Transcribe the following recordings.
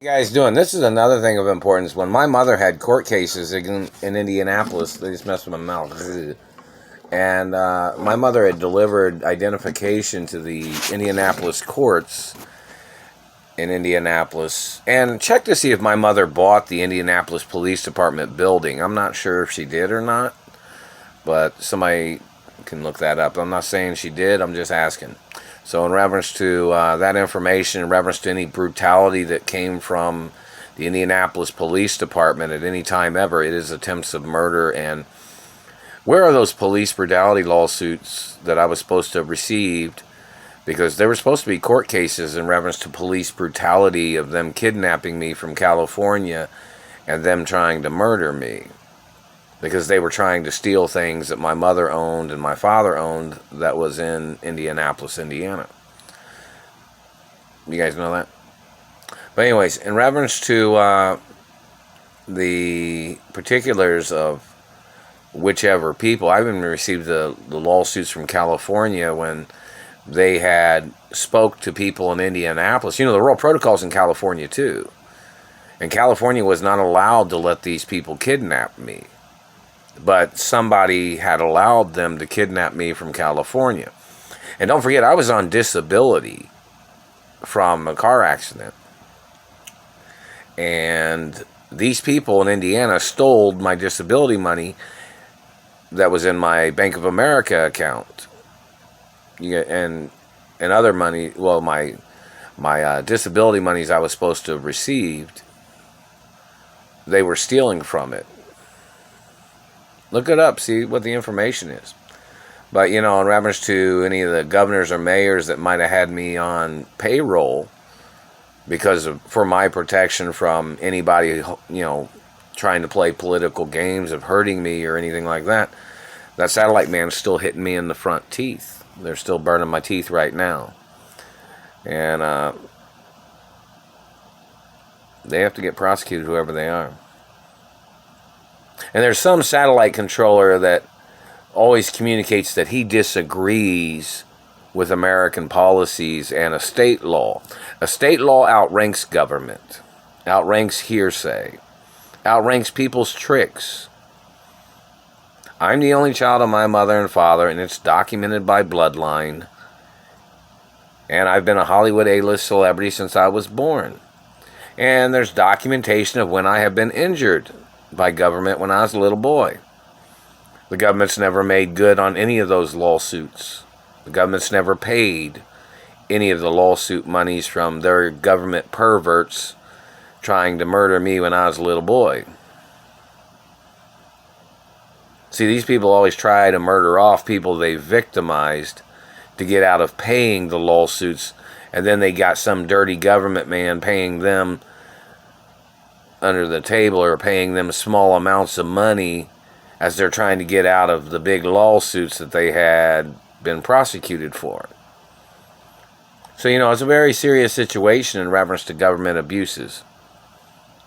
You guys doing? This is another thing of importance. When my mother had court cases in Indianapolis, they just messed with my mouth. And my mother had delivered identification to the Indianapolis courts in Indianapolis. And check to see if my mother bought the Indianapolis Police Department building. I'm not sure if she did or not, but somebody can look that up. I'm not saying she did, I'm just asking. So in reference to that information, in reference to any brutality that came from the Indianapolis Police Department at any time ever, it is attempts of murder. And where are those police brutality lawsuits that I was supposed to have received? Because there were supposed to be court cases in reference to police brutality of them kidnapping me from California and them trying to murder me. Because they were trying to steal things that my mother owned and my father owned that was in Indianapolis, Indiana. You guys know that? But anyways, in reference to the particulars of whichever people, I even received the lawsuits from California when they had spoke to people in Indianapolis. You know, the Royal Protocol's in California too. And California was not allowed to let these people kidnap me. But somebody had allowed them to kidnap me from California. And don't forget, I was on disability from a car accident. And these people in Indiana stole my disability money that was in my Bank of America account. And other money, well, my disability monies I was supposed to have received, they were stealing from it. Look it up, see what the information is. But, you know, in reference to any of the governors or mayors that might have had me on payroll for my protection from anybody, you know, trying to play political games of hurting me or anything like that, that satellite man's still hitting me in the front teeth. They're still burning my teeth right now. And they have to get prosecuted, whoever they are. And there's some satellite controller that always communicates that he disagrees with American policies and a state law. A state law outranks government, outranks hearsay, outranks people's tricks. I'm the only child of my mother and father, and it's documented by bloodline. And I've been a Hollywood A-list celebrity since I was born. And there's documentation of when I have been injured by government when I was a little boy. The government's never made good on any of those lawsuits. The government's never paid any of the lawsuit monies from their government perverts trying to murder me when I was a little boy. See, these people always try to murder off people they victimized to get out of paying the lawsuits, and then they got some dirty government man paying them under the table or paying them small amounts of money as they're trying to get out of the big lawsuits that they had been prosecuted for. So, you know, it's a very serious situation in reference to government abuses.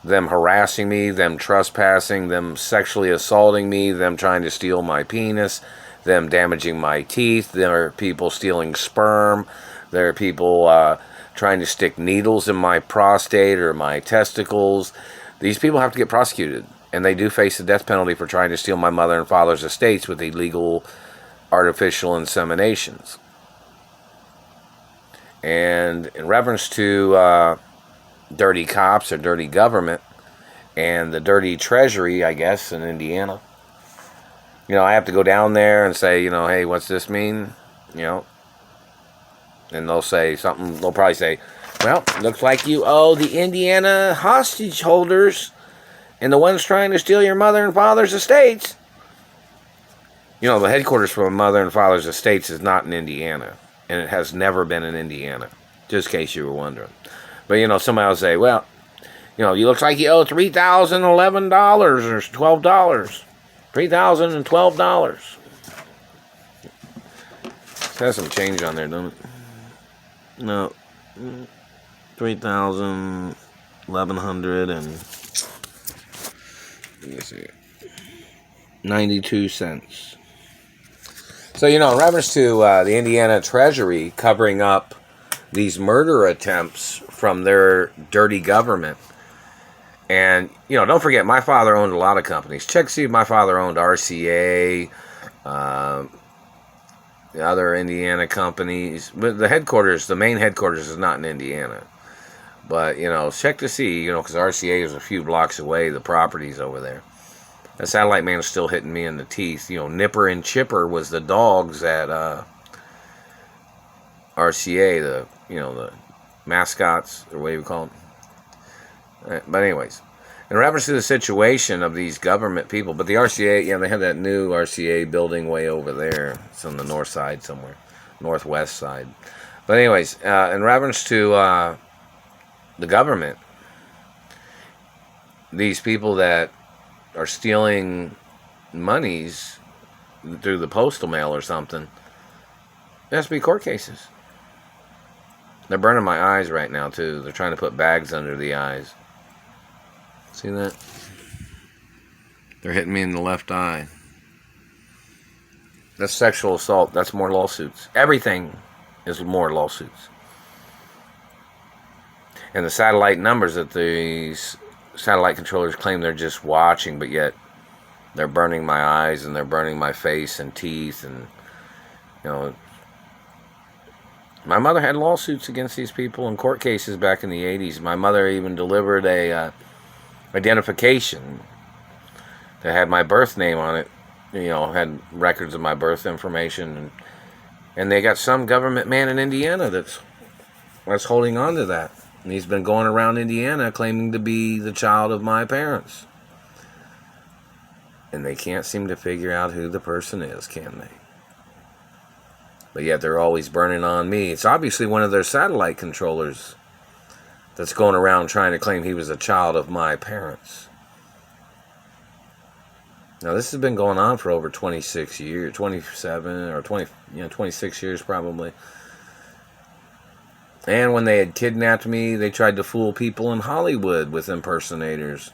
Them harassing me, them trespassing, them sexually assaulting me, them trying to steal my penis, them damaging my teeth. There are people stealing sperm. There are people trying to stick needles in my prostate or my testicles. These people have to get prosecuted, and they do face the death penalty for trying to steal my mother and father's estates with illegal artificial inseminations. And in reference to dirty cops or dirty government and the dirty treasury, I guess, in Indiana, you know, I have to go down there and say, you know, hey, what's this mean? You know, and they'll say something, they'll probably say, well, looks like you owe the Indiana hostage holders and the ones trying to steal your mother and father's estates. You know, the headquarters for my mother and father's estates is not in Indiana, and it has never been in Indiana, just in case you were wondering. But, you know, somebody will say, well, you know, you look like you owe $3,011 or $12. $3,012. It has some change on there, doesn't it? No. 3,000, 1,100, and let me see, 92 cents. So, you know, in reference to the Indiana Treasury covering up these murder attempts from their dirty government. And, don't forget, my father owned a lot of companies. Check to see if my father owned RCA, the other Indiana companies. But the main headquarters is not in Indiana. But, check to see, because RCA is a few blocks away, the property's over there. The satellite man is still hitting me in the teeth. Nipper and Chipper was the dogs at RCA, the mascots, or what do you call them? But anyways, in reference to the situation of these government people, but the RCA, they have that new RCA building way over there. It's on the north side somewhere, northwest side. But anyways, in reference to the government, these people that are stealing monies through the postal mail or something, there has to be court cases. They're burning my eyes right now too. They're trying to put bags under the eyes. See that? They're hitting me in the left eye. That's sexual assault. That's more lawsuits. Everything is more lawsuits. And the satellite numbers that these satellite controllers claim they're just watching, but yet they're burning my eyes and they're burning my face and teeth. And, my mother had lawsuits against these people in court cases back in the 80s. My mother even delivered a identification that had my birth name on it. Had records of my birth information. And they got some government man in Indiana that's holding on to that. And he's been going around Indiana claiming to be the child of my parents. And they can't seem to figure out who the person is, can they? But yet they're always burning on me. It's obviously one of their satellite controllers that's going around trying to claim he was a child of my parents. Now, this has been going on for over 26 years, 27 or 26 years probably. And when they had kidnapped me, they tried to fool people in Hollywood with impersonators.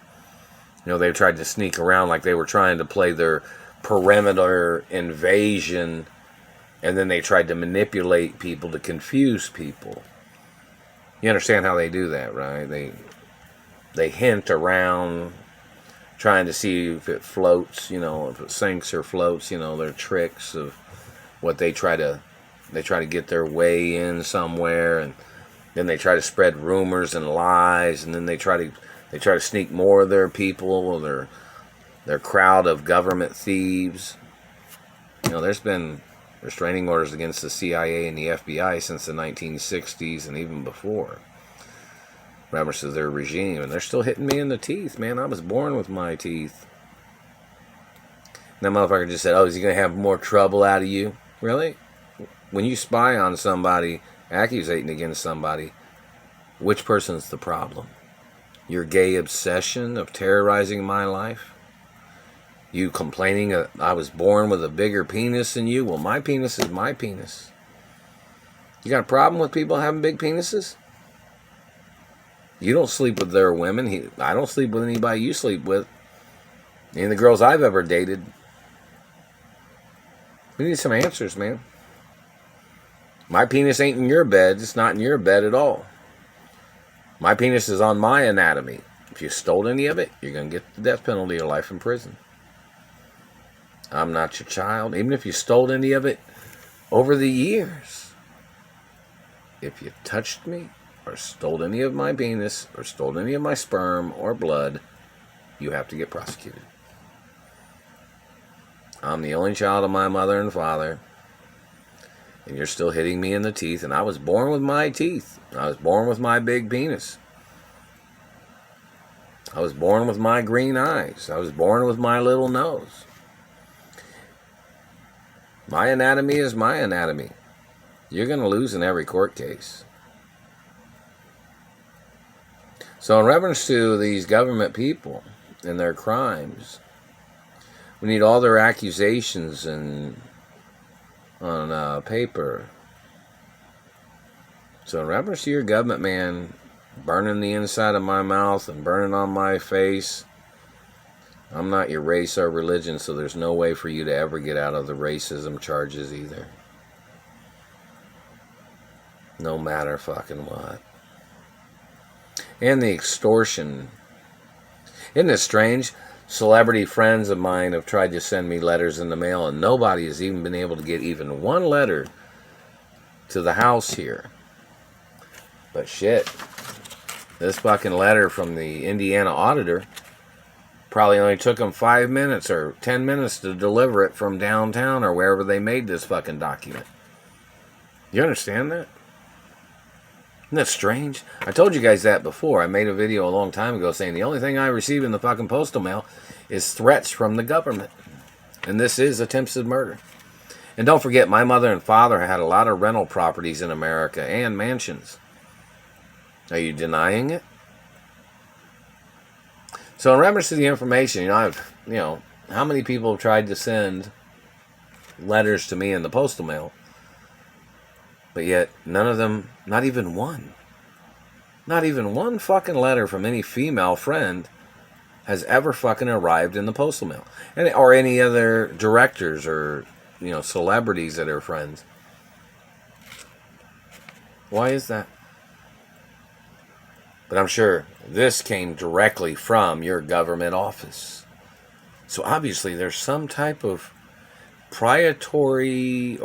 They tried to sneak around like they were trying to play their perimeter invasion, and then they tried to manipulate people to confuse people. You understand how they do that, right? They hint around, trying to see if it floats, if it sinks or floats, their tricks of what they try to get their way in somewhere, and then they try to spread rumors and lies, and then they try to sneak more of their people or their crowd of government thieves. There's been restraining orders against the CIA and the FBI since the 1960s and even before. Reference to their regime, and they're still hitting me in the teeth, man. I was born with my teeth. And that motherfucker just said, "Oh, is he going to have more trouble out of you?" Really? When you spy on somebody, accusating against somebody, which person's the problem? Your gay obsession of terrorizing my life? You complaining I was born with a bigger penis than you? Well, my penis is my penis. You got a problem with people having big penises? You don't sleep with their women. I don't sleep with anybody you sleep with. Any of the girls I've ever dated. We need some answers, man. My penis ain't in your bed. It's not in your bed at all. My penis is on my anatomy. If you stole any of it, you're going to get the death penalty or life in prison. I'm not your child. Even if you stole any of it over the years. If you touched me or stole any of my penis or stole any of my sperm or blood, you have to get prosecuted. I'm the only child of my mother and father. And you're still hitting me in the teeth. And I was born with my teeth. I was born with my big penis. I was born with my green eyes. I was born with my little nose. My anatomy is my anatomy. You're going to lose in every court case. So in reference to these government people and their crimes, we need all their accusations on paper. So in reference to your government man burning the inside of my mouth and burning on my face, I'm not your race or religion, so there's no way for you to ever get out of the racism charges either. No matter fucking what. And the extortion. Isn't it strange? Celebrity friends of mine have tried to send me letters in the mail, and nobody has even been able to get even one letter to the house here. But shit, this fucking letter from the Indiana auditor probably only took them 5 minutes or 10 minutes to deliver it from downtown or wherever they made this fucking document. You understand that? Isn't that strange? I told you guys that before. I made a video a long time ago saying the only thing I receive in the fucking postal mail is threats from the government. And this is attempted murder. And don't forget, my mother and father had a lot of rental properties in America and mansions. Are you denying it? So in reference to the information, how many people have tried to send letters to me in the postal mail? But yet, none of them, not even one fucking letter from any female friend has ever fucking arrived in the postal mail. Or any other directors or, celebrities that are friends. Why is that? But I'm sure this came directly from your government office. So obviously there's some type of priority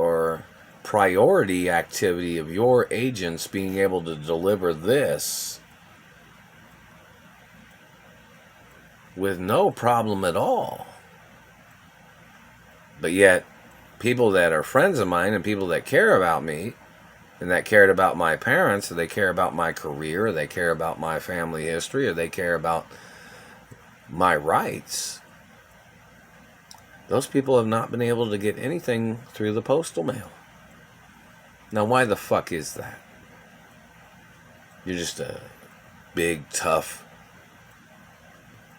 activity of your agents being able to deliver this with no problem at all. But yet, people that are friends of mine and people that care about me and that cared about my parents, or they care about my career, or they care about my family history, or they care about my rights, those people have not been able to get anything through the postal mail. Now, why the fuck is that? You're just a big, tough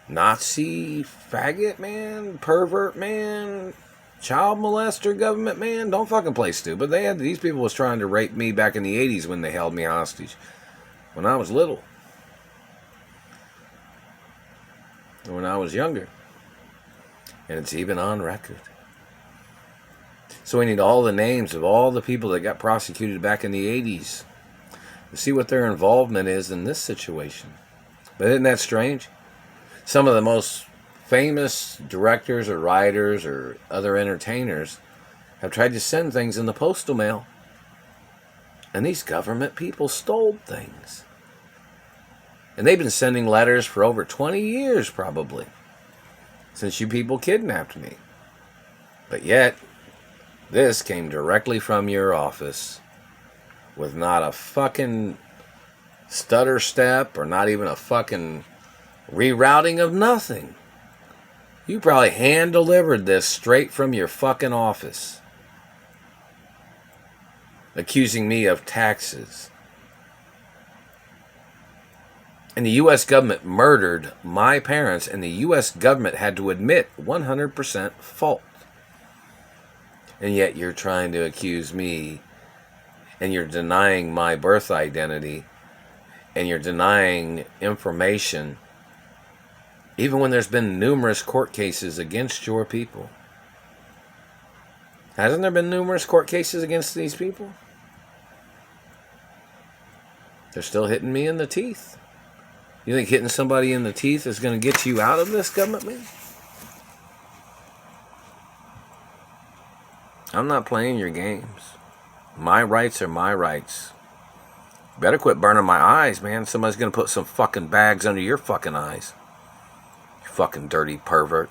Nazi faggot man, pervert man, child molester government man? Don't fucking play stupid. These people was trying to rape me back in the 80s when they held me hostage. When I was little. When I was younger. And it's even on record. So we need all the names of all the people that got prosecuted back in the 80s to see what their involvement is in this situation. But isn't that strange? Some of the most famous directors or writers or other entertainers have tried to send things in the postal mail. And these government people stole things. And they've been sending letters for over 20 years probably. Since you people kidnapped me. But yet, this came directly from your office with not a fucking stutter step or not even a fucking rerouting of nothing. You probably hand delivered this straight from your fucking office. Accusing me of taxes. And the U.S. government murdered my parents, and the U.S. government had to admit 100% fault. And yet you're trying to accuse me, and you're denying my birth identity, and you're denying information, even when there's been numerous court cases against your people. Hasn't there been numerous court cases against these people? They're still hitting me in the teeth. You think hitting somebody in the teeth is going to get you out of this, government man? I'm not playing your games. My rights are my rights. Better quit burning my eyes, man. Somebody's going to put some fucking bags under your fucking eyes. You fucking dirty pervert.